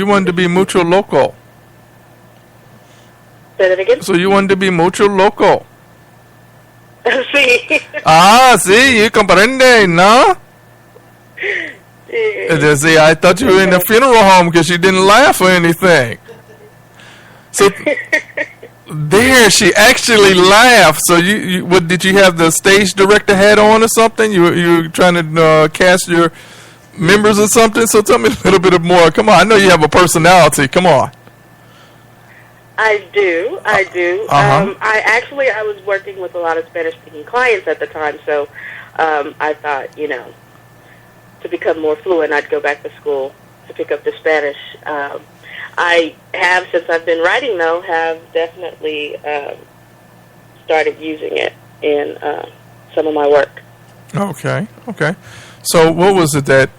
wanted to be mucho loco. Say that again? So you wanted to be mucho loco. Sí. Sí, you comprende, no? See, I thought you were in a funeral home because you didn't laugh or anything. So there, she actually laughed. So what did you have the stage director hat on or something? You were trying to cast your members or something? So tell me a little bit more. Come on, I know you have a personality. Come on. I do. Uh-huh. I was working with a lot of Spanish-speaking clients at the time, so I thought, to become more fluent, I'd go back to school to pick up the Spanish. I have, since I've been writing, though, have definitely started using it in some of my work. Okay. So what was it that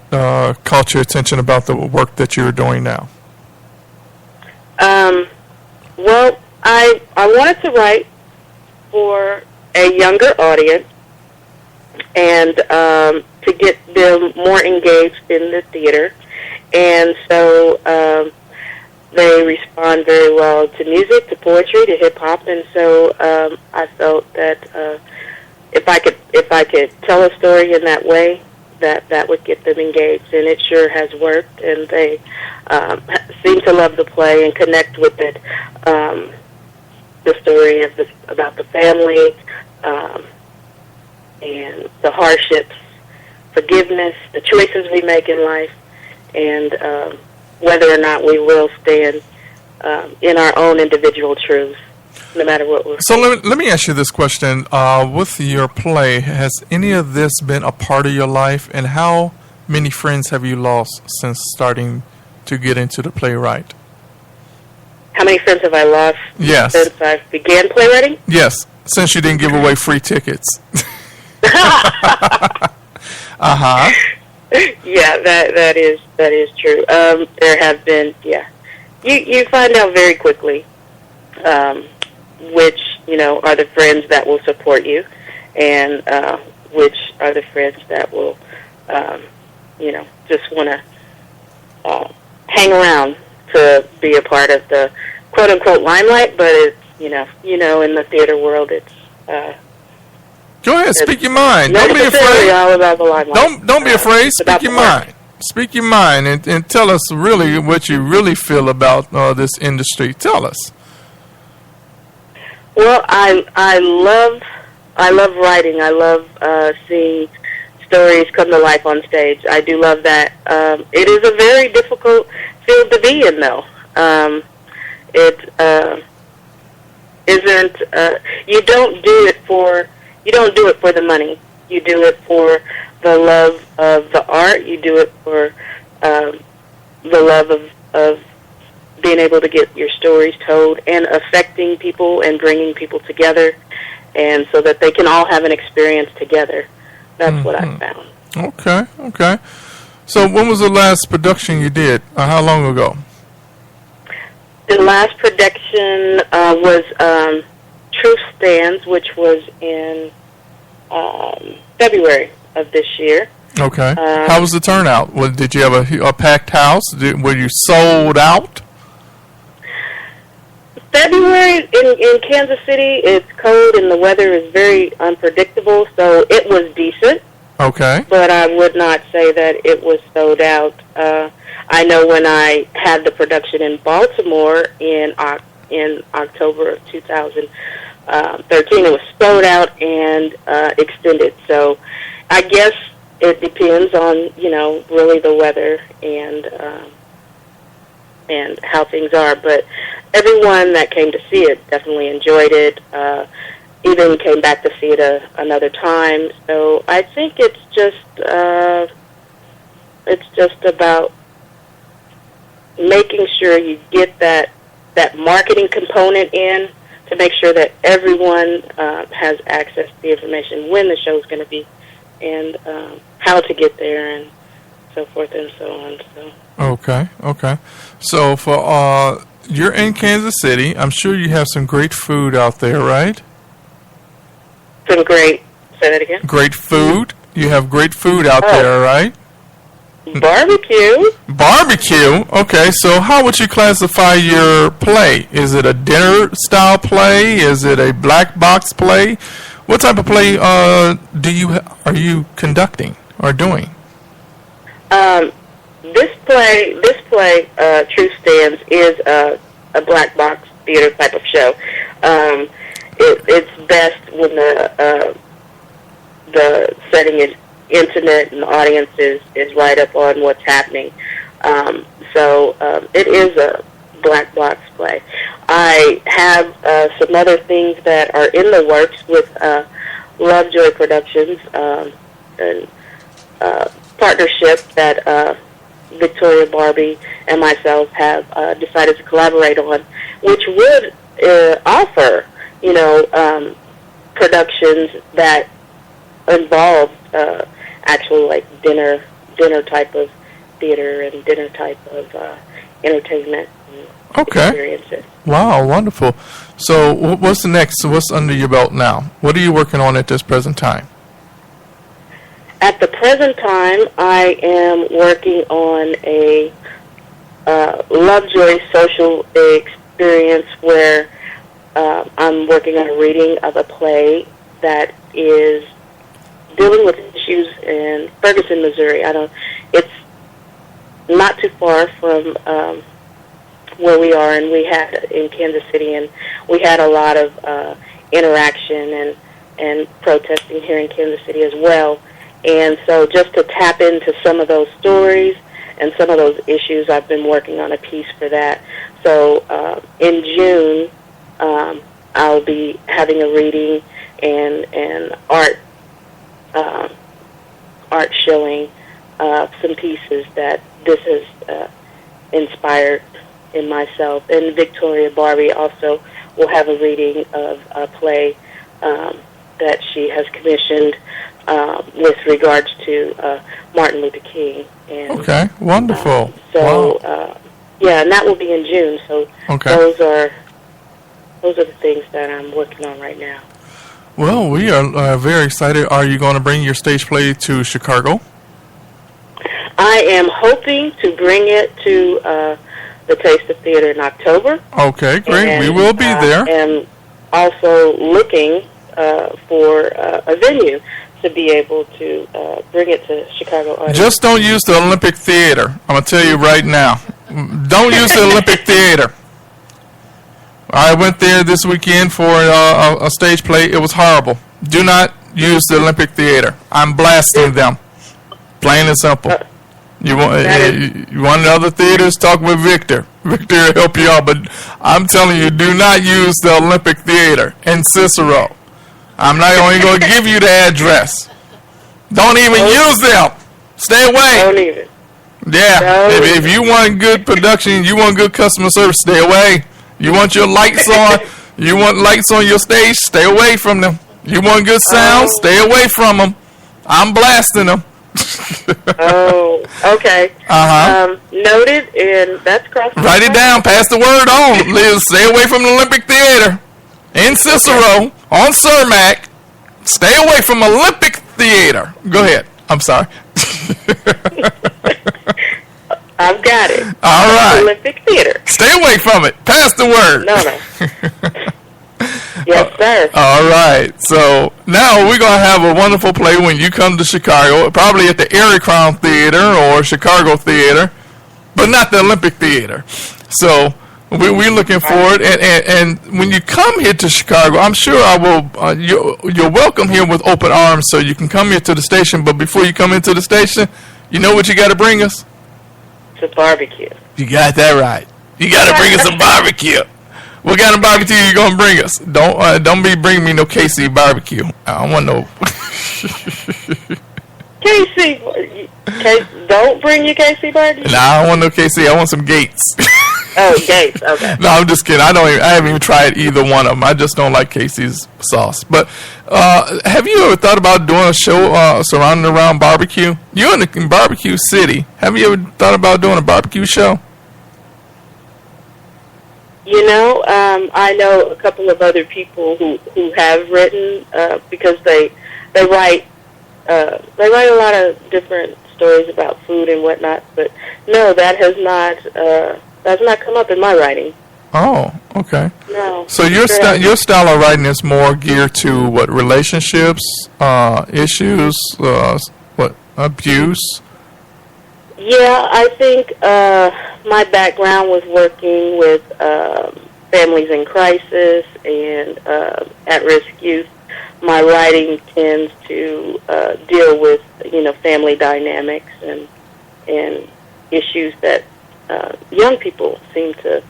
caught your attention about the work that you're doing now? Well, I wanted to write for a younger audience and to get them more engaged in the theater. And so they respond very well to music, to poetry, to hip-hop. And so I felt that if I could tell a story in that way, that would get them engaged. And it sure has worked. And they seem to love the play and connect with it. The story about the family and the hardships, forgiveness, the choices we make in life, and whether or not we will stand in our own individual truths, no matter what we're So let me ask you this question. With your play, has any of this been a part of your life, and how many friends have you lost since starting to get into the playwright? How many friends have I lost since I began playwriting? Yes, since you didn't give away free tickets. Uh-huh. Yeah, that is true. There have been, you find out very quickly which are the friends that will support you, and which are the friends that will just want to hang around to be a part of the quote unquote limelight. But it's in the theater world, it's go ahead, speak your mind. Don't Don't be afraid. All about the limelight. Don't be afraid. Speak your mind. Speak your mind and tell us really what you really feel about this industry. Tell us. Well, I love writing. I love seeing stories come to life on stage. I do love that. It is a very difficult field to be in, though. It isn't. You don't do it for the money. You do it for the love of the art. You do it for the love of being able to get your stories told and affecting people and bringing people together, and so that they can all have an experience together. That's what I found. Okay. So when was the last production you did? How long ago? The last production was Truth Stands, which was in February of this year. Okay. How was the turnout? Did you have a packed house? Were you sold out? February in Kansas City, it's cold and the weather is very unpredictable, so it was decent. Okay. But I would not say that it was sold out. I know when I had the production in Baltimore in October of 2013, it was sold out and extended. So I guess it depends on, really the weather and how things are. But everyone that came to see it definitely enjoyed it, even came back to see it another time. So I think it's just about making sure you get that marketing component in to make sure that everyone has access to the information when the show is going to be, and how to get there, and so forth and so on. So. Okay. So for you're in Kansas City. I'm sure you have some great food out there, right? Say that again? Great food? You have great food out there, right? Barbecue. Barbecue? Okay, so how would you classify your play? Is it a dinner-style play? Is it a black box play? What type of play are you conducting or doing? This play, True Stands, is a black box theater type of show. It's best when the setting is intimate and the audience is right up on what's happening. So it is a black box play. I have some other things that are in the works with Lovejoy Productions and partnership that Victoria Barbie and myself have decided to collaborate on, which would offer, productions that involve actually like dinner type of theater and dinner type of entertainment experiences. Wow, wonderful. So what's the next? What's under your belt now? What are you working on at this present time? At the present time, I am working on a Lovejoy social experience where I'm working on a reading of a play that is dealing with issues in Ferguson, Missouri. It's not too far from where we are, and we had in Kansas City, and we had a lot of interaction and protesting here in Kansas City as well. And so just to tap into some of those stories and some of those issues, I've been working on a piece for that. So in June, I'll be having a reading and art showing some pieces that this has inspired in myself. And Victoria Barbie also will have a reading of a play that she has commissioned with regards to Martin Luther King. And, okay, wonderful. So, wow. And that will be in June. So those are the things that I'm working on right now. Well, we are very excited. Are you going to bring your stage play to Chicago? I am hoping to bring it to the Taste of Theater in October. Okay, great. And, we will be there. And also looking for a venue to be able to bring it to Chicago audience. Just don't use the Olympic Theater. I'm going to tell you right now. Don't use the Olympic Theater. I went there this weekend for a stage play. It was horrible. Do not use the Olympic Theater. I'm blasting them. Plain and simple. You want other theaters? Talk with Victor. Victor will help you out. But I'm telling you, do not use the Olympic Theater in Cicero. I'm not only going to give you the address. Don't even use them. Stay away. Don't even. Yeah. If you want good production, you want good customer service, stay away. You want your lights on, you want lights on your stage, stay away from them. You want good sound, stay away from them. I'm blasting them. Okay. Noted, and that's crossed. Write it down. Pass the word on. Liz, stay away from the Olympic Theater in Cicero on Cermak. Stay away from Olympic Theater. Go ahead. I'm sorry. I've got it. All right. Olympic Theater. Stay away from it. Pass the word. No. Yes, sir. All right. So now we're going to have a wonderful play when you come to Chicago, probably at the Erie Crown Theater or Chicago Theater, but not the Olympic Theater. So we're looking forward. And when you come here to Chicago, I'm sure I will. You're welcome here with open arms, so you can come here to the station. But before you come into the station, you know what you got to bring us? It's a barbecue. You got that right. You got to bring us a barbecue. What kind of barbecue you gonna bring us? Don't be bringing me no KC barbecue. I don't want no. KC, don't bring your KC barbecue. Nah, I don't want no KC. I want some Gates. Oh, Gates. Okay. No, I'm just kidding. I haven't even tried either one of them. I just don't like KC's sauce. But have you ever thought about doing a show surrounding around barbecue? You're in Barbecue City. Have you ever thought about doing a barbecue show? I know a couple of other people who have written because they write a lot of different stories about food and whatnot. But no, that's not come up in my writing. Oh, okay. No. So your style of writing is more geared to what, relationships, issues, what, abuse? Yeah, I think my background was working with families in crisis and at-risk youth. My writing tends to deal with, family dynamics and issues that young people seem to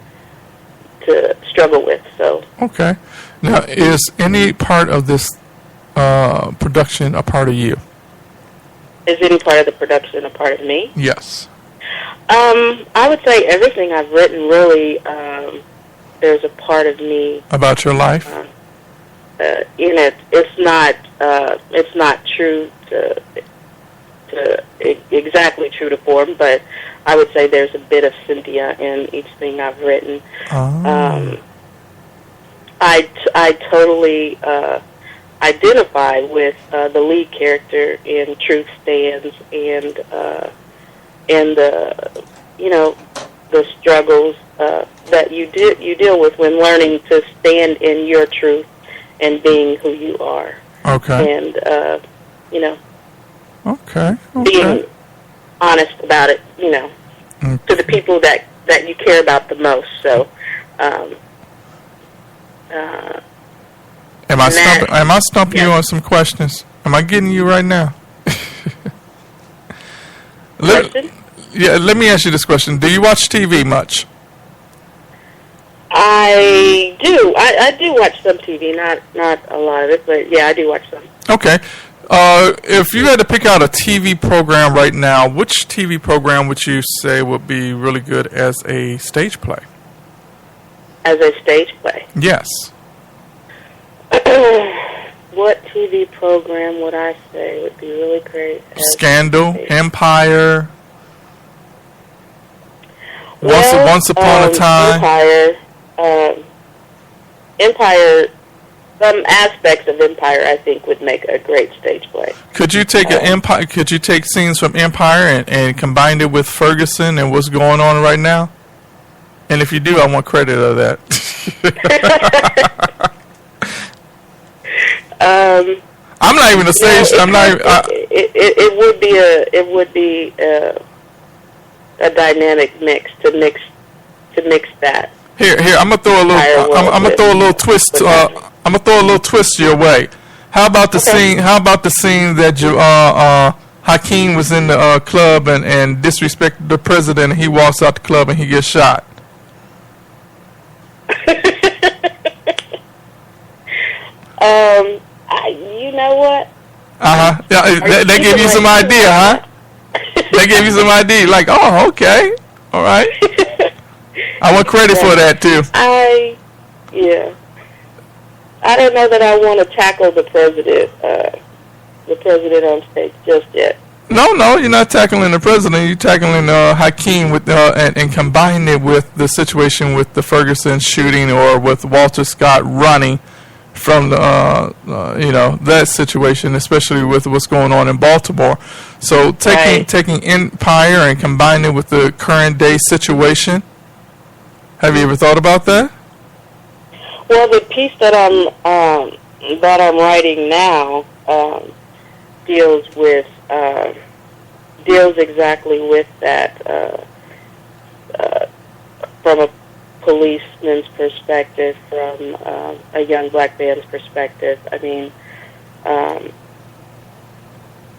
struggle with. So. Okay. Now, is any part of this production a part of you? Is any part of the production a part of me? Yes. I would say everything I've written really, there's a part of me. About your life? In it. It's not true to exactly true to form, but I would say there's a bit of Cynthia in each thing I've written. Oh. I totally identify with the lead character in Truth Stands and the struggles that you deal with when learning to stand in your truth and being who you are. Okay. And Okay. being honest about it, to the people that you care about the most. So, Am I stumping you on some questions? Am I getting you right now? question? Let me ask you this question. Do you watch TV much? I do. I do watch some TV, not a lot of it, but yeah, I do watch some. Okay. If you had to pick out a TV program right now, which TV program would you say would be really good as a stage play? As a stage play? Yes. What TV program would I say would be really great? Scandal, Empire, Well, Once Upon a Time. Empire. Some aspects of Empire, I think, would make a great stage play. Could you take Empire? Could you take scenes from Empire and combine it with Ferguson and what's going on right now? And if you do, I want credit of that. I'm not even a stage. I'm not. It would be a dynamic mix to mix that. Here. I'm gonna throw a little. I'm gonna throw a little twist. I'm gonna throw a little twist your way. How about the scene? How about the scene that Hakeem was in the club and disrespected the president, and he walks out the club and he gets shot? You know what? Yeah, they gave you some idea, huh? They gave you some idea. Like, oh, okay, all right. I want credit for that too. I don't know that I want to tackle the president on stage just yet. No, you're not tackling the president. You're tackling Hakeem with and combining it with the situation with the Ferguson shooting or with Walter Scott running from the that situation, especially with what's going on in Baltimore. So taking Empire and combining it with the current day situation. Have you ever thought about that? Well, the piece that I'm writing now deals exactly with that from a policeman's perspective, from a young black man's perspective. I mean,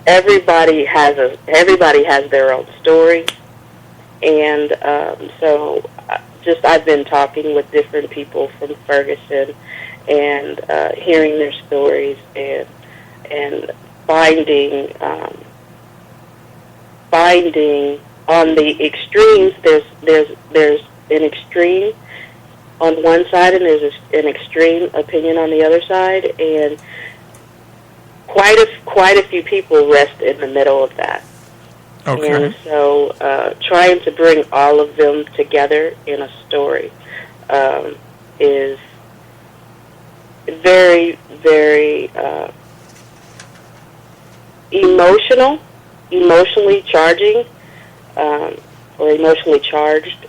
everybody has their own story, and so I've been talking with different people from Ferguson and hearing their stories and finding on the extremes. There's an extreme on one side and there's an extreme opinion on the other side, and quite a few people rest in the middle of that. Okay. And so trying to bring all of them together in a story is very, very emotional, emotionally charging or emotionally charged